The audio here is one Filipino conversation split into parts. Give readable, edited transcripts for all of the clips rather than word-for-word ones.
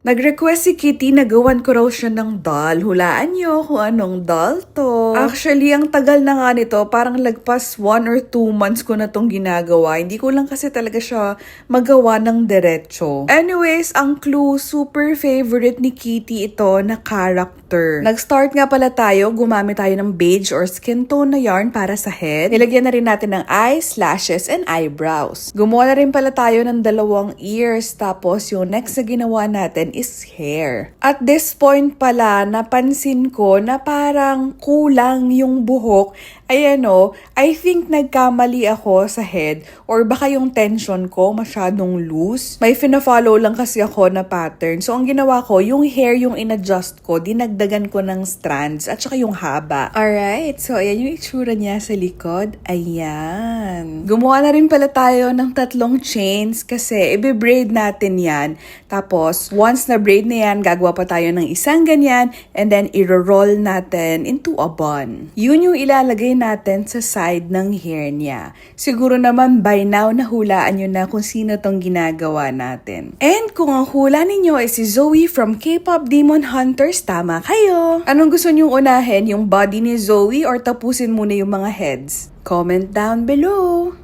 Nag-request si Kitty na gawan ko raw siya ng doll. Hulaan niyo kung anong doll to. Actually, ang tagal na nga nito. Parang lagpas 1 or 2 months ko na tong ginagawa. Hindi ko lang kasi talaga siya magawa ng diretso. Anyways, ang clue, super favorite ni Kitty ito na character. Nag-start nga pala tayo. Gumamit tayo ng beige or skin tone na yarn para sa head. Nilagyan na rin natin ng eyes, lashes, and eyebrows. Gumawa na rin pala tayo ng 2 ears. Tapos yung next na ginawa natin is hair. At this point pala, napansin ko na parang kulang yung buhok. Ayan o, I think nagkamali ako sa head or baka yung tension ko masyadong loose. May fina-follow lang kasi ako na pattern. So ang ginawa ko, yung hair yung in-adjust ko, dinagdagan ko ng strands at saka yung haba. Alright, so ayan yung itsura niya sa likod. Ayan. Gumawa na rin pala tayo ng 3 chains kasi i-braid natin yan. Tapos, once na braid na yan, gagawa pa tayo ng isang ganyan and then i-roll natin into a bun. Yun yung ilalagay natin sa side ng hair niya. Siguro naman by now nahulaan nyo na kung sino tong ginagawa natin. And kung ang hula ninyo ay si Zoe from K-pop Demon Hunters, tama kayo! Anong gusto nyong unahin? Yung body ni Zoe or tapusin muna yung mga heads? Comment down below!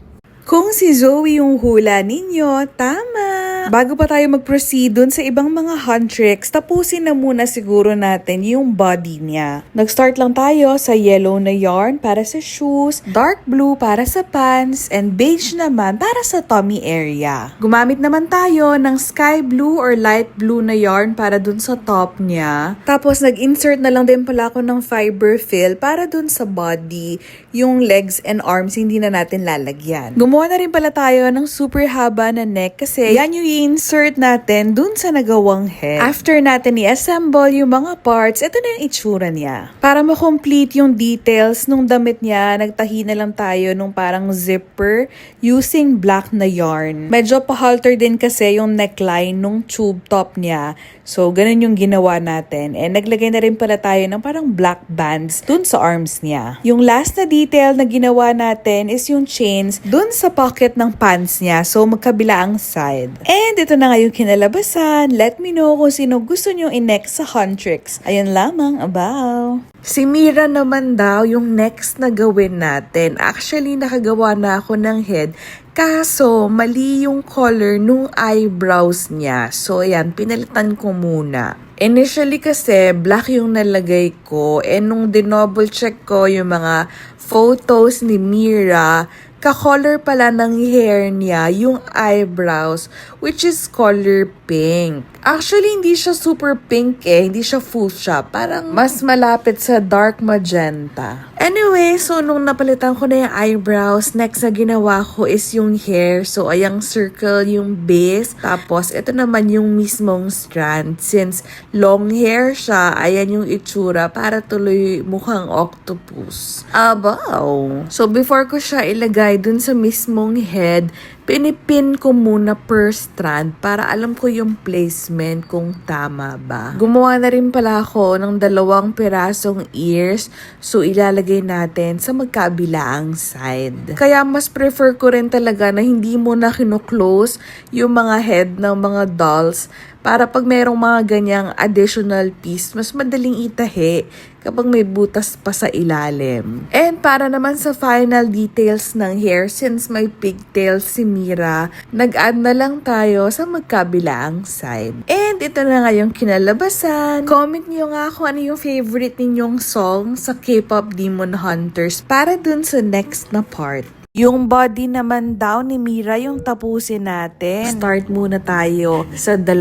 Kung si Zoe yung hula ninyo, tama! Bago pa tayo mag-proceed dun sa ibang mga hand tricks, tapusin na muna siguro natin yung body niya. Nag-start lang tayo sa yellow na yarn para sa shoes, dark blue para sa pants, and beige naman para sa tummy area. Gumamit naman tayo ng sky blue or light blue na yarn para dun sa top niya. Tapos nag-insert na lang din pala ako ng fiber fill para dun sa body, yung legs and arms hindi na natin lalagyan. Gumawa na rin pala tayo ng super haba na neck kasi yan yung i-insert natin dun sa nagawang head. After natin i-assemble yung mga parts, ito na yung itsura niya. Para ma-complete yung details nung damit niya, nagtahi na lang tayo nung parang zipper using black na yarn. Medyo pa-halter din kasi yung neckline nung tube top niya. So, ganun yung ginawa natin. And naglagay na rin pala tayo ng parang black bands dun sa arms niya. Yung last na detail na ginawa natin is yung chains dun sa pocket ng pants niya. So, magkabila ang side. And ito na nga yung kinalabasan. Let me know kung sino gusto nyo i-next sa hand tricks. Ayun lamang, abaw! Si Mira naman daw yung next na gawin natin. Actually, nakagawa na ako ng head. Kaso, mali yung color nung eyebrows niya. So, ayan, pinalitan ko muna. Initially kasi, black yung nalagay ko. And nung dinouble check ko yung mga photos ni Mira, ka-color pala ng hair niya yung eyebrows, which is color pink. Actually, hindi siya super pink hindi siya fuchsia. Parang mas malapit sa dark magenta. Anyway, so nung napalitan ko na yung eyebrows, next na ginawa ko is yung hair. So, ayang circle yung base. Tapos, ito naman yung mismong strand. Since long hair siya, ayan yung itsura para tuloy mukhang octopus. Abaw! So, before ko siya ilagay dun sa mismong head, pinipin ko muna per strand para alam ko yung placement kung tama ba. Gumawa na rin pala ako ng 2 pirasong ears, so ilalagay natin sa magkabilaang side. Kaya mas prefer ko rin talaga na hindi mo na kino-close yung mga head ng mga dolls para pag mayroong mga ganyang additional piece, mas madaling itahi kapag may butas pa sa ilalim. And para naman sa final details ng hair, since may pigtails si Mira, nag-add na lang tayo sa magkabilaang side. And ito na nga yung kinalabasan. Comment niyo nga kung ano yung favorite ninyong song sa K-pop Demon Hunters para dun sa next na part. Yung body naman daw ni Mira yung tapusin natin. Start muna tayo sa 2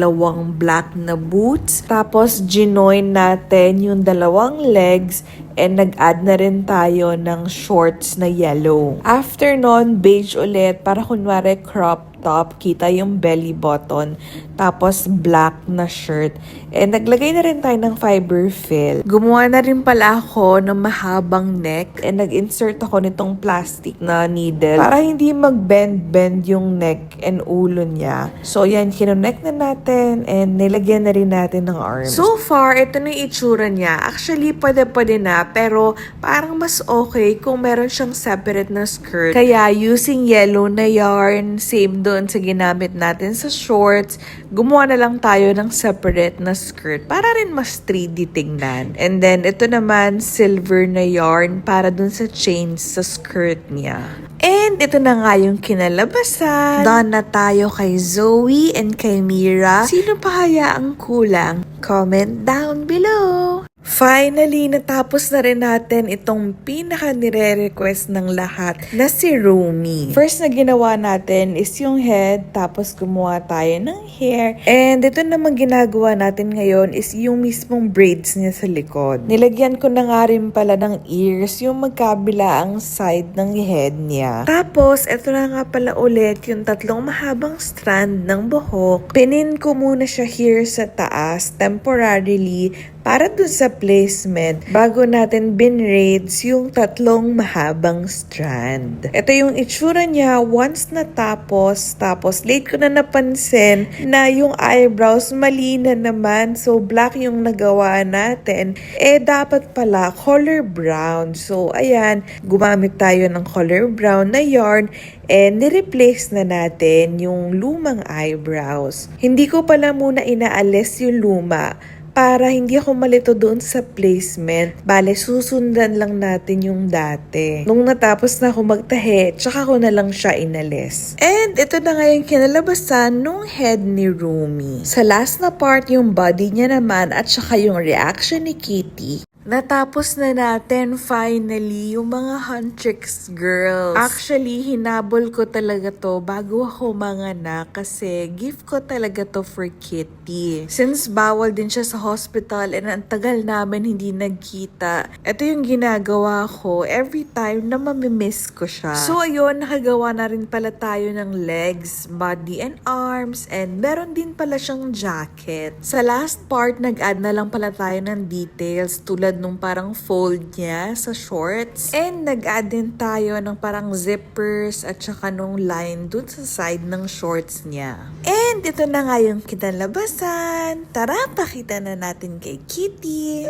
black na boots. Tapos, ginoin natin yung 2 legs. And nag-add na rin tayo ng shorts na yellow. After nun, beige ulit para kunwari crop top. Kita yung belly button. Tapos, black na shirt. And naglagay na rin tayo ng fiber fill. Gumawa na rin pala ako ng mahabang neck. And nag-insert ako nitong plastic na needle para hindi mag-bend-bend yung neck and ulo niya. So, yan. Kinonect na natin and nilagyan na rin natin ng arms. So far, ito na yung itsura niya. Actually, pwede na siya, pero parang mas okay kung meron siyang separate na skirt. Kaya using yellow na yarn, same doon sa ginamit natin sa shorts, gumawa na lang tayo ng separate na skirt para rin mas 3D tingnan. And then, ito naman, silver na yarn para dun sa chains sa skirt niya. And ito na nga yung kinalabasan. Done na tayo kay Zoe and kay Mira. Sino pa kaya ang kulang? Comment down below. Finally, natapos na rin natin itong pinaka nire-request ng lahat na si Rumi. First na ginawa natin is yung head, tapos gumawa tayo ng hair. And ito naman ginagawa natin ngayon is yung mismong braids niya sa likod. Nilagyan ko na nga rin pala ng ears, yung magkabila ang side ng head niya. Tapos, ito na nga pala ulit yung tatlong mahabang strand ng buhok. Pinin ko muna siya here sa taas, temporarily, para dun sa placement bago natin binraids yung tatlong mahabang strand. Ito yung itsura niya once natapos. Tapos late ko na napansin na yung eyebrows mali na naman. So black yung nagawa natin. Dapat pala color brown. So ayan, gumamit tayo ng color brown na yarn and nireplace na natin yung lumang eyebrows. Hindi ko pala muna inaalis yung luma para hindi ako malito doon sa placement. Bale, susundan lang natin yung dati. Nung natapos na ako magtahe, tsaka ko na lang siya inalis. And ito na nga yung kinalabasan nung head ni Rumi. Sa last na part, yung body niya naman at tsaka yung reaction ni Kitty. Natapos na natin finally yung mga Huntrix girls. Actually, hinabol ko talaga to bago ako manganak kasi gift ko talaga to for Kitty. Since bawal din siya sa hospital and ang tagal namin hindi nagkita, ito yung ginagawa ko every time na mamimiss ko siya. So ayun, nakagawa na rin pala tayo ng legs, body and arms, and meron din pala siyang jacket. Sa last part, nag-add na lang pala tayo ng details tulad nung parang fold niya sa shorts. And nag-add din tayo ng parang zippers at saka nung line dun sa side ng shorts niya. And ito na nga yung kinalabasan. Tara, pakita na natin kay Kitty.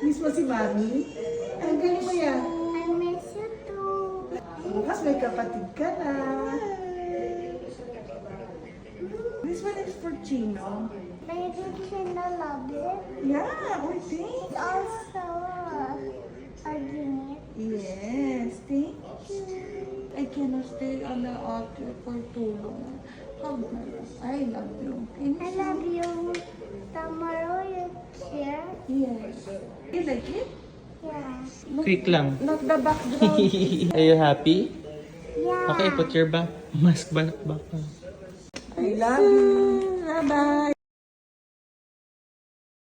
Miss mo si Mami? Ang galing mo yan. I miss you too. Bukas may kapatid ka na. This one is for Chino. Baby Chino loves it. Yeah, we think. Also, Arginit. Yes, thank you. I cannot stay on the altar for too long. Hug my love. I love you. I love you. Tomorrow you share? Yes. You like it? Yeah. Quick lang. Not the background. Are you happy? Yeah. Okay, put your mask back. I love you.